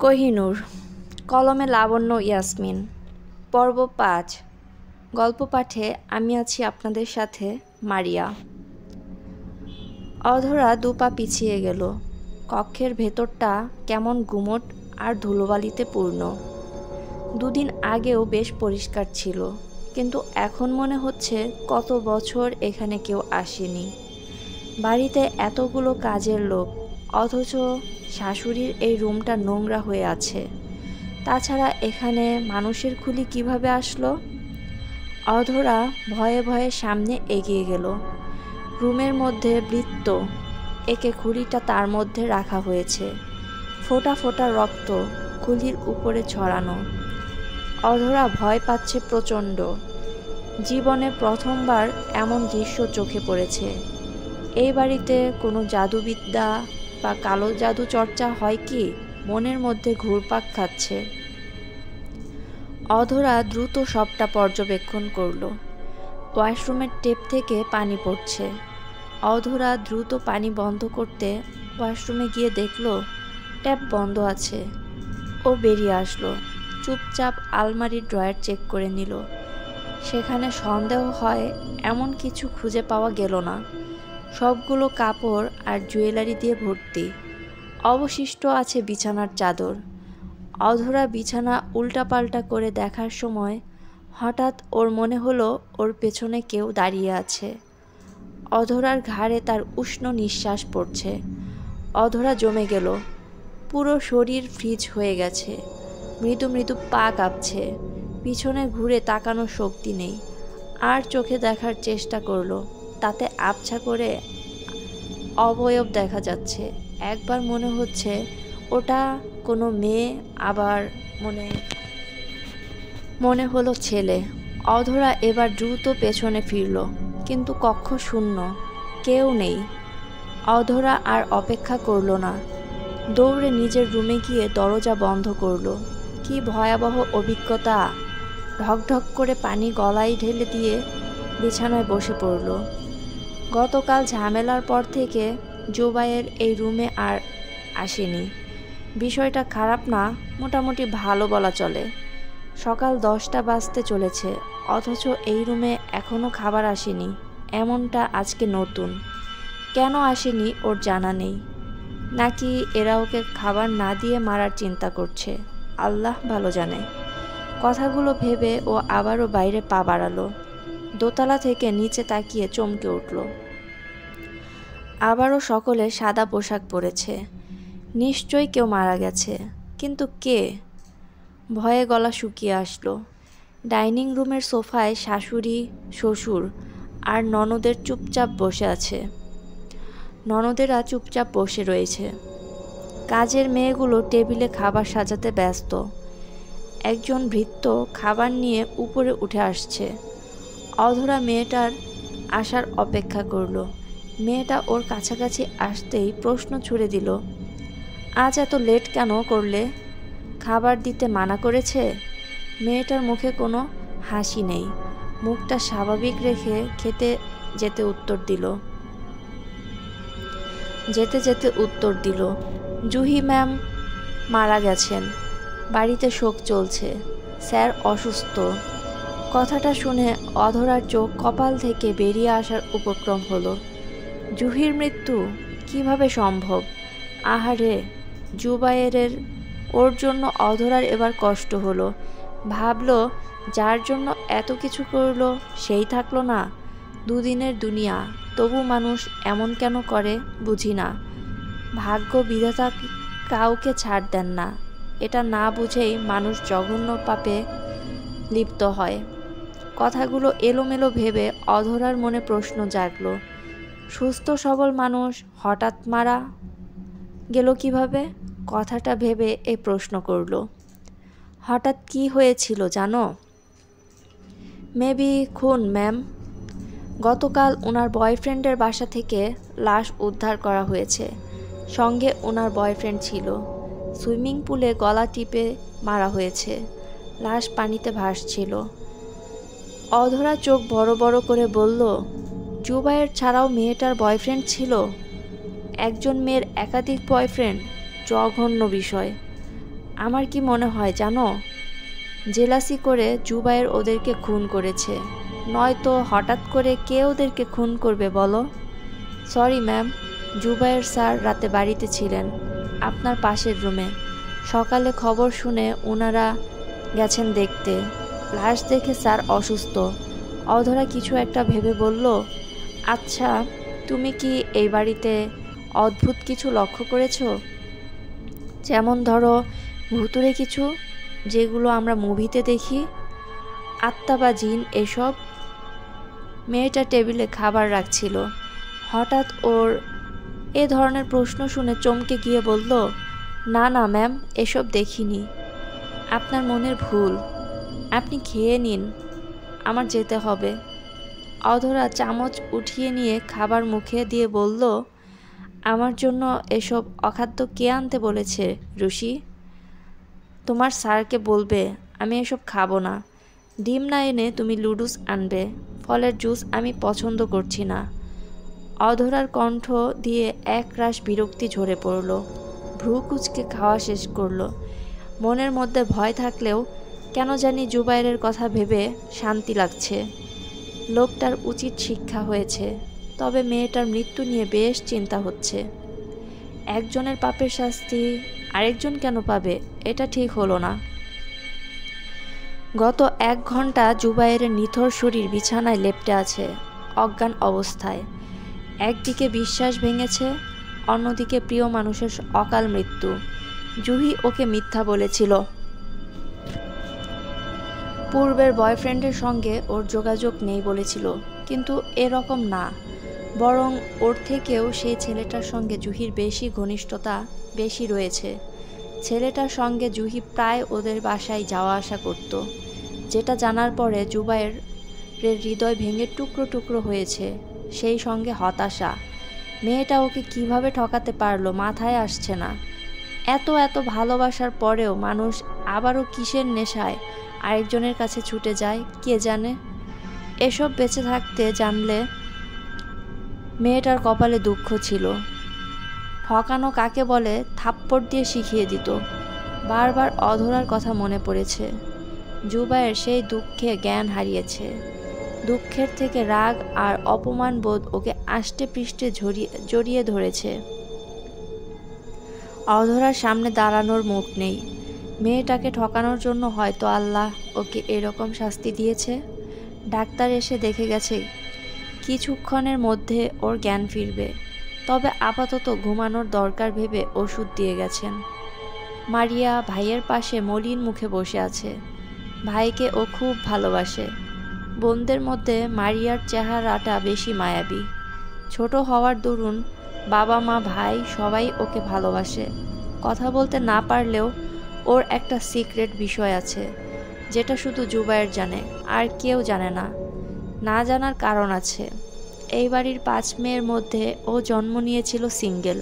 কোহিনূর, কলমে লাবণ্য ইয়াসমিন, পর্ব ৫। গল্প পাঠে আমি আছি আপনাদের সাথে মারিয়া। অধরা দুপা পিছিয়ে গেল। কক্ষের ভেতরটা কেমন গুমট আর ধুলোবালিতে পূর্ণ। দুদিন আগেও বেশ পরিষ্কার ছিল, কিন্তু এখন মনে হচ্ছে কত বছর এখানে কেউ আসেনি। বাড়িতে এতগুলো কাজের লোক, অথচ শাশুড়ির এই রুমটা নোংরা হয়ে আছে। তাছাড়া এখানে মানুষের খুলি কিভাবে আসলো? অধরা ভয়ে ভয়ে সামনে এগিয়ে গেল। রুমের মধ্যে বৃত্ত একে খুলিটা তার মধ্যে রাখা হয়েছে। ফোঁটা ফোঁটা রক্ত খুলির উপরে ছড়ানো। অধরা ভয় পাচ্ছে প্রচণ্ড। জীবনে প্রথমবার এমন দৃশ্য চোখে পড়েছে। এই বাড়িতে কোনো জাদুবিদ্যা বা কালো জাদু চর্চা হয় কি মনের মধ্যে ঘুরপাক খাচ্ছে। অধরা দ্রুত সবটা পর্যবেক্ষণ করল। ওয়াশরুমের টেপ থেকে পানি পড়ছে। অধরা দ্রুত পানি বন্ধ করতে ওয়াশরুমে গিয়ে দেখল ট্যাপ বন্ধ আছে। ও বেরিয়ে আসলো। চুপচাপ আলমারির ড্রয়ার চেক করে নিল। সেখানে সন্দেহ হয় এমন কিছু খুঁজে পাওয়া গেল না। সবগুলো কাপড় আর জুয়েলারি দিয়ে ভর্তি। অবশিষ্ট আছে বিছানার চাদর। অধরা বিছানা উল্টাপাল্টা করে দেখার সময় হঠাৎ ওর মনে হলো ওর পেছনে কেউ দাঁড়িয়ে আছে। অধরার ঘাড়ে তার উষ্ণ নিঃশ্বাস পড়ছে। অধরা জমে গেল। পুরো শরীর ফ্রিজ হয়ে গেছে। মৃদু মৃদু পা কাঁপছে। পিছনে ঘুরে তাকানোর শক্তি নেই। আর চোখে দেখার চেষ্টা করলো, তাতে আবছা করে অবয়ব দেখা যাচ্ছে। একবার মনে হচ্ছে ওটা কোনো মেয়ে, আবার মনে হলো ছেলে। অধরা এবার দ্রুত পেছনে ফিরল, কিন্তু কক্ষ শূন্য, কেউ নেই। অধরা আর অপেক্ষা করল না। দৌড়ে নিজের রুমে গিয়ে দরজা বন্ধ করল। কি ভয়াবহ অভিজ্ঞতা! ঢকঢক করে পানি গলায় ঢেলে দিয়ে বিছানায় বসে পড়ল। গতকাল ঝামেলার পর থেকে জুবাইয়ের এই রুমে আর আসেনি। বিষয়টা খারাপ না, মোটামুটি ভালো বলা চলে। সকাল 10টা বাজতে চলেছে, অথচ এই রুমে এখনও খাবার আসেনি। এমনটা আজকে নতুন। কেন আসেনি ওর জানা নেই। নাকি এরা ওকে খাবার না দিয়ে মারার চিন্তা করছে, আল্লাহ ভালো জানে। কথাগুলো ভেবে ও আবারও বাইরে পা বাড়ালো। দোতলা থেকে নিচে তাকিয়ে চমকে উঠল। আবারও সকলে সাদা পোশাক পরেছে। নিশ্চয়ই কেউ মারা গেছে, কিন্তু কে? ভয়ে গলা শুকিয়ে আসলো। ডাইনিং রুমের সোফায় শাশুড়ি, শ্বশুর আর ননদের চুপচাপ বসে আছে। ননদেরা চুপচাপ বসে রয়েছে। কাজের মেয়েগুলো টেবিলে খাবার সাজাতে ব্যস্ত। একজন ভৃত্য খাবার নিয়ে উপরে উঠে আসছে। অধরা মেয়েটার আসার অপেক্ষা করল। মেয়েটা ওর কাছাকাছি আসতেই প্রশ্ন ছুড়ে দিল, আজ এত লেট কেন করলে? খাবার দিতে মানা করেছে? মেয়েটার মুখে কোনো হাসি নেই। মুখটা স্বাভাবিক রেখে যেতে যেতে উত্তর দিল, জুহি ম্যাম মারা গেছেন। বাড়িতে শোক চলছে। স্যার অসুস্থ। কথাটা শুনে অধরার চোখ কপাল থেকে বেরিয়ে আসার উপক্রম হলো। জুহির মৃত্যু কিভাবে সম্ভব? আহারে, জুবায়েরের। ওর জন্য অধরার এবার কষ্ট হলো। ভাবলো যার জন্য এত কিছু করলো সেই থাকলো না। দুদিনের দুনিয়া, তবু মানুষ এমন কেন করে বুঝি না। ভাগ্য বিধাতা কাউকে ছাড় দেন না। এটা না বুঝেই মানুষ জঘন্য পাপে লিপ্ত হয়। কথাগুলো এলোমেলো ভেবে অধরার মনে প্রশ্ন জাগলো, সুস্থ সবল মানুষ হঠাৎ মারা গেল কিভাবে? কথাটা ভেবে এই প্রশ্ন করল। হঠাৎ কি হয়েছিল জানো? মেবি খুন ম্যাম। গতকাল ওনার বয়ফ্রেন্ডের বাসা থেকে লাশ উদ্ধার করা হয়েছে। সঙ্গে ওনার বয়ফ্রেন্ড ছিল। সুইমিং পুলে গলা টিপে মারা হয়েছে। লাশ পানিতে ভাসছিল। অধরা চোখ বড় বড় করে বলল, জুবায়ের ছাড়াও মেয়েটার বয়ফ্রেন্ড ছিল? একজন মেয়ের একাধিক বয়ফ্রেন্ড? জঘন্য বিষয়। আমার কি মনে হয় জানো, জেলাসি করে জুবায়ের ওদেরকে খুন করেছে, নয়তো হঠাৎ করে কে ওদেরকে খুন করবে বলো? সরি ম্যাম, জুবায়ের স্যার রাতে বাড়িতে ছিলেন, আপনার পাশের রুমে। সকালে খবর শুনে ওনারা গেছেন দেখতে। লাশ দেখে স্যার অসুস্থ। অধরা কিছু একটা ভেবে বলল, আচ্ছা, তুমি কি এই বাড়িতে অদ্ভুত কিছু লক্ষ্য করেছো? যেমন ধরো ভুতুড়ে কিছু, যেগুলো আমরা মুভিতে দেখি, আত্মা বা জিন এসব। মেয়েটা টেবিলে খাবার রাখছিল। হঠাৎ ওর এ ধরনের প্রশ্ন শুনে চমকে গিয়ে বলল, না না ম্যাম, এসব দেখিনি। আপনার মনের ভুল, আপনি খেয়ে নিন, আমার যেতে হবে। অধরা চামচ উঠিয়ে নিয়ে খাবার মুখে দিয়ে বলল, আমার জন্য এসব অখাদ্য কে আনতে বলেছে রুশি? তোমার স্যারকে বলবে আমি এসব খাবো না। ডিম না এনে তুমি লুডুস আনবে। ফলের জুস আমি পছন্দ করছি না। অধরার কণ্ঠ দিয়ে একরাশ বিরক্তি ঝরে পড়ল। ভ্রু কুঁচকে খাওয়া শেষ করলো। মনের মধ্যে ভয় থাকলেও কেন জানি জুবায়েরের কথা ভেবে শান্তি লাগছে। লোকটার উচিত শিক্ষা হয়েছে, তবে মেয়েটার মৃত্যু নিয়ে বেশ চিন্তা হচ্ছে। একজনের পাপের শাস্তি আরেকজন কেন পাবে, এটা ঠিক হলো না। গত 1 ঘন্টা জুবায়েরের নিথর শরীর বিছানায় লেপ্টে আছে, অজ্ঞান অবস্থায়। একদিকে বিশ্বাস ভেঙেছে, অন্যদিকে প্রিয় মানুষের অকাল মৃত্যু। জুহি ওকে মিথ্যা বলেছিল। পূর্বের বয়ফ্রেন্ডের সঙ্গে ওর যোগাযোগ নেই বলেছিল, কিন্তু এরকম না, বরং ওর থেকেও সেই ছেলেটার সঙ্গে জুহির বেশি ঘনিষ্ঠতা বেশি রয়েছে। ছেলেটার সঙ্গে জুহি প্রায় ওদের বাসায় যাওয়া আসা করত, যেটা জানার পরে জুবায়েরের হৃদয় ভেঙে টুকরো টুকরো হয়েছে। সেই সঙ্গে হতাশা। মেয়েটা ওকে কিভাবে ঠকাতে পারলো মাথায় আসছে না। এত এত ভালোবাসার পরেও মানুষ আবারও কিসের নেশায় আরেকজনের কাছে ছুটে যায় কে জানে। এসব বেঁচে থাকতে জানলে মেয়েটার কপালে দুঃখ ছিল। ঠকানো কাকে বলে থাপ্পড় দিয়ে শিখিয়ে দিত। বারবার অধরার কথা মনে পড়েছে। জুবায়ের সেই দুঃখে জ্ঞান হারিয়েছে। দুঃখের থেকে রাগ আর অপমান বোধ ওকে আষ্টে পৃষ্ঠে জড়িয়ে ধরেছে। অধরার সামনে দাঁড়ানোর মুখ নেই। মেয়েটাকে ঠকানোর জন্য হয়তো আল্লাহ ওকে এরকম শাস্তি দিয়েছে। ডাক্তার এসে দেখে গেছে কিছুক্ষণের মধ্যে ওর জ্ঞান ফিরবে, তবে আপাতত ঘুমানোর দরকার ভেবে ওষুধ দিয়ে গেছেন। মারিয়া ভাইয়ের পাশে মলিন মুখে বসে আছে। ভাইকে ও খুব ভালোবাসে। বোনদের মধ্যে মারিয়ার চেহারাটা বেশি মায়াবী। ছোট হওয়ার দরুন বাবা মা ভাই সবাই ওকে ভালোবাসে। কথা বলতে না পারলেও ওর একটা সিক্রেট বিষয় আছে, যেটা শুধু জুবায়ের জানে, আর কেউ জানে না। না জানার কারণ আছে। এই বাড়ির 5 মেয়ের মধ্যে ও জন্ম নিয়েছিল সিঙ্গেল।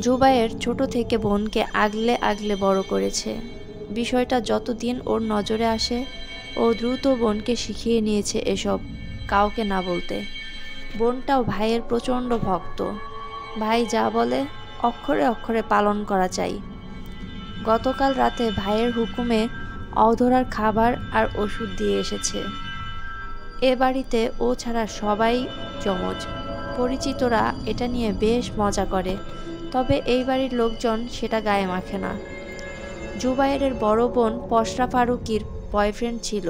জুবায়ের ছোট থেকে বোনকে আগলে আগলে বড় করেছে। বিষয়টা যতদিন ওর নজরে আসে, ও দ্রুত বোনকে শিখিয়ে নিয়েছে এসব কাউকে না বলতে। বোনটাও ভাইয়ের প্রচণ্ড ভক্ত। ভাই যা বলে অক্ষরে অক্ষরে পালন করা চাই। গতকাল রাতে ভাইয়ের হুকুমে অধরার খাবার আর ওষুধ দিয়ে এসেছে। এ বাড়িতে ও ছাড়া সবাই যমজ। পরিচিতরা এটা নিয়ে বেশ মজা করে, তবে এই বাড়ির লোকজন সেটা গায়ে মাখে না। জুবায়েরের বড় বোন পশরা ফারুকীর বয়ফ্রেন্ড ছিল।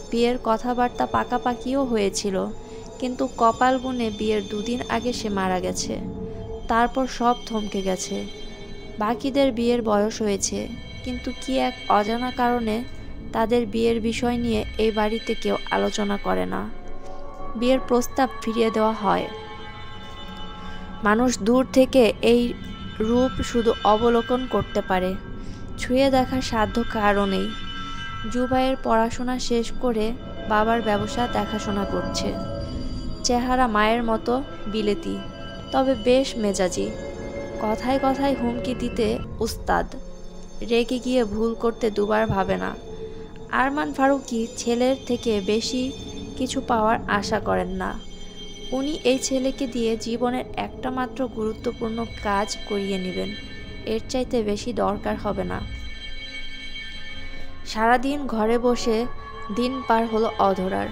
বিয়ের কথাবার্তা পাকাপাকিও হয়েছিল, কিন্তু কপাল গুনে বিয়ের 2 দিন আগে সে মারা গেছে। তারপর সব থমকে গেছে। বাকিদের বিয়ের বয়স হয়েছে, কিন্তু কি এক অজানা কারণে তাদের বিয়ের বিষয় নিয়ে এই বাড়িতে কেউ আলোচনা করে না। বিয়ের প্রস্তাব ফিরিয়ে দেওয়া হয়। মানুষ দূর থেকে এই রূপ শুধু অবলোকন করতে পারে, ছুঁয়ে দেখার সাধ্য কারও নেই। জুবায়ের পড়াশোনা শেষ করে বাবার ব্যবসা দেখাশোনা করছে। চেহারা মায়ের মতো বিলেতি, তবে বেশ মেজাজি। কথায় কথায় হুমকি দিতে উস্তাদ। রেগে গিয়ে ভুল করতে দুবার ভাবে না। আরমান ফারুকী ছেলের থেকে বেশি কিছু পাওয়ার আশা করেন না। উনি এই ছেলেকে দিয়ে জীবনের একটা মাত্র গুরুত্বপূর্ণ কাজ করিয়ে নেবেন, এর চাইতে বেশি দরকার হবে না। সারাদিন ঘরে বসে দিন পার হলো অধরার।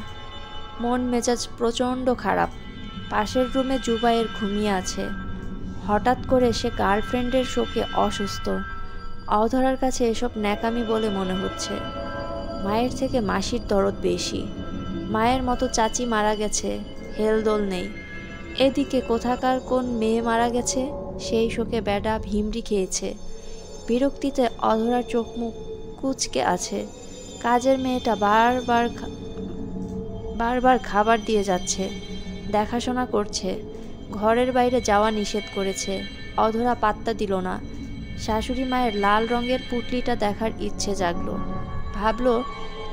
মন মেজাজ প্রচণ্ড খারাপ। পাশের রুমে জুবায়ের ঘুমিয়ে আছে। হঠাৎ করে সে গার্লফ্রেন্ডের শোকে অসুস্থ। অধরার কাছে এসব ন্যাকামি বলে মনে হচ্ছে। মায়ের থেকে মাসির দরদ বেশি। মায়ের মতো চাচি মারা গেছে, হেলদোল নেই। এদিকে কোথাকার কোন মেয়ে মারা গেছে, সেই শোকে বেডা ভিমরি খেয়েছে। বিরক্তিতে অধরার চোখ মুখ কুঁচকে আছে। কাজের মেয়েটা বারবার খাবার দিয়ে যাচ্ছে, দেখাশোনা করছে, ঘরের বাইরে যাওয়া নিষেধ করেছে। অধরা পাত্তা দিল না। শাশুড়ি মায়ের লাল রঙের পুটলিটা দেখার ইচ্ছে জাগলো। ভাবলো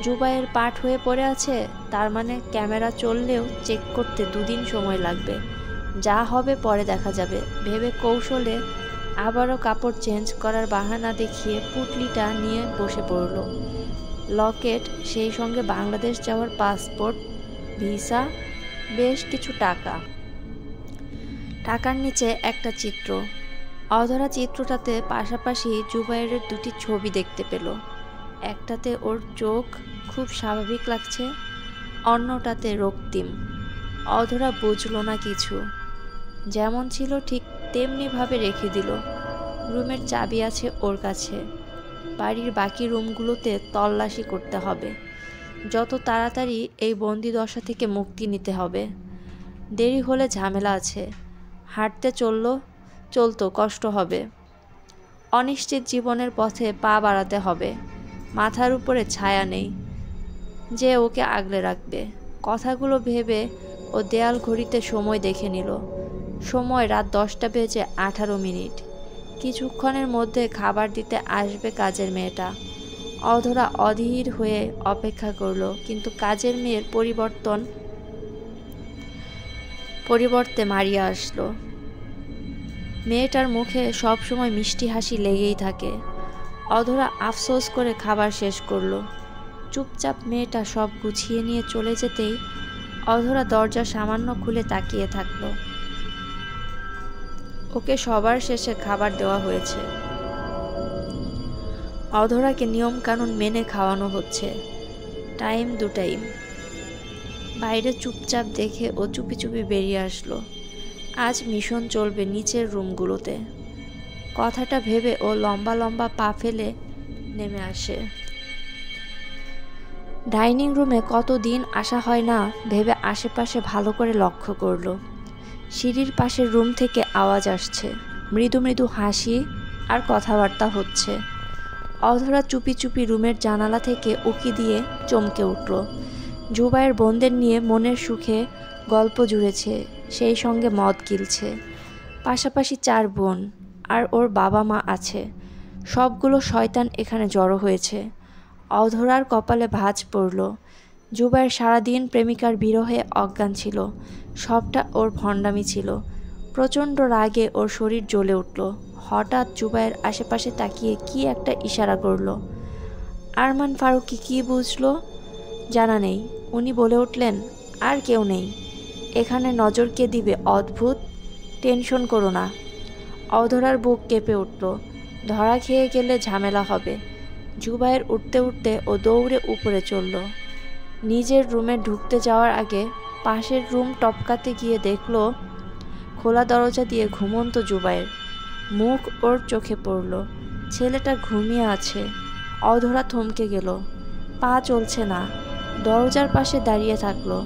জুবায়ের পাট হয়ে পড়ে আছে, তার মানে ক্যামেরা চললেও চেক করতে 2 দিন সময় লাগবে। যা হবে পরে দেখা যাবে ভেবে কৌশলে আবারও কাপড় চেঞ্জ করার বাহানা দেখিয়ে পুটলিটা নিয়ে বসে পড়ল। লকেট, সেই সঙ্গে বাংলাদেশ যাওয়ার পাসপোর্ট, ভিসা, বেশ কিছু টাকা। টাকার নিচে একটা চিত্র। অধরা চিত্রটাতে পাশাপাশি জুবায়েরের 2টি ছবি দেখতে পেল। একটাতে ওর চোখ খুব স্বাভাবিক লাগছে, অন্যটাতে রক্তিম। অধরা বুঝল না কিছু। যেমন ছিল ঠিক তেমনিভাবে রেখে দিল। রুমের চাবি আছে ওর কাছে। বাড়ির বাকি রুমগুলোতে তল্লাশি করতে হবে। যত তাড়াতাড়ি এই বন্দিদশা থেকে মুক্তি নিতে হবে। দেরি হলে ঝামেলা আছে। হাঁটতে চলতো কষ্ট হবে। অনিশ্চিত জীবনের পথে পা বাড়াতে হবে। মাথার উপরে ছায়া নেই যে ওকে আগলে রাখবে। কথাগুলো ভেবে ও দেয়াল ঘড়িতে সময় দেখে নিল। সময় রাত 10:18। কিছুক্ষণের মধ্যে খাবার দিতে আসবে কাজের মেয়েটা। অধরা অধীর হয়ে অপেক্ষা করল, কিন্তু কাজের মেয়ের পরিবর্তে মারিয়া আসলো। মেয়েটার মুখে সবসময় মিষ্টি হাসি লেগেই থাকে। অধরা আফসোস করে খাবার শেষ করলো। চুপচাপ মেয়েটা সব গুছিয়ে নিয়ে চলে যেতেই অধরা দরজা সামান্য খুলে তাকিয়ে থাকলো। ওকে সবার শেষে খাবার দেওয়া হয়েছে। অধরাকে নিয়ম কানুন মেনে খাওয়ানো হচ্ছে। Time 2 time. বাইরে চুপচাপ দেখে ও চুপি চুপি বেরিয়ে আসলো। আজ মিশন চলবে নিচের রুমগুলোতে। কথাটা ভেবে ও লম্বা লম্বা পা ফেলে নেমে আসে। ডাইনিং রুমে কতদিন আসা হয় না ভেবে আশেপাশে ভালো করে লক্ষ্য করলো। সিঁড়ির পাশের রুম থেকে আওয়াজ আসছে, মৃদু মৃদু হাসি আর কথাবার্তা হচ্ছে। অধরা চুপি চুপি রুমের জানালা থেকে উঁকি দিয়ে চমকে উঠল। জুবায়ের বোনদের নিয়ে মনের সুখে গল্প জুড়েছে, সেই সঙ্গে মদ গিলছে। পাশাপাশি 4 বোন আর ওর বাবা মা আছে। সবগুলো শয়তান এখানে জড়ো হয়েছে। অধরার কপালে ভাঁজ পড়ল। জুবায়ের সারাদিন প্রেমিকার বিরহে অজ্ঞান ছিল। সবটা ওর ভণ্ডামি ছিল। প্রচণ্ড রাগে ওর শরীর জ্বলে উঠল। হঠাৎ জুবায়ের আশেপাশে তাকিয়ে কি একটা ইশারা করল। আরমান ফারুকী কি বুঝলো জানা নেই। উনি বলে উঠলেন, আর কেউ নেই এখানে, নজর কে দিবে? অদ্ভুত, টেনশন করো না। অধরার বুক কেঁপে উঠল। ধরা খেয়ে গেলে ঝামেলা হবে। জুবায়ের উঠতে উঠতে ও দৌড়ে উপরে চলল। নিজের রুমে ঢুকতে যাওয়ার আগে পাশের রুম টপকাতে গিয়ে দেখল খোলা দরজা দিয়ে ঘুমন্ত জুবায়ের। মুখ ওর চোখে পড়ল। ছেলেটা ঘুমিয়ে আছে। অধরা থমকে গেল। পা চলছে না। দরজার পাশে দাঁড়িয়ে থাকলো।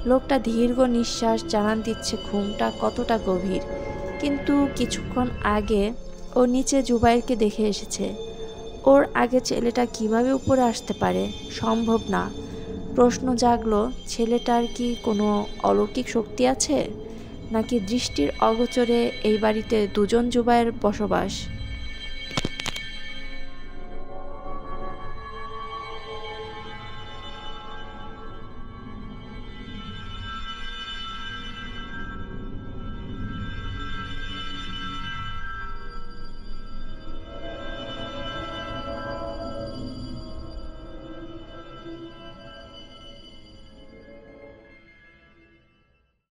লোকটা দীর্ঘ নিঃশ্বাস জানান দিচ্ছে ঘুমটা কতটা গভীর। কিন্তু কিছুক্ষণ আগে ও নিচে জুবায়েরকে দেখে এসেছে। ওর আগে ছেলেটা কিভাবে উপরে আসতে পারে? সম্ভব না। প্রশ্ন জাগলো, ছেলেটার কি কোনো অলৌকিক শক্তি আছে, নাকি দৃষ্টির অগোচরে এই বাড়িতে 2জন জুবায়ের বসবাস?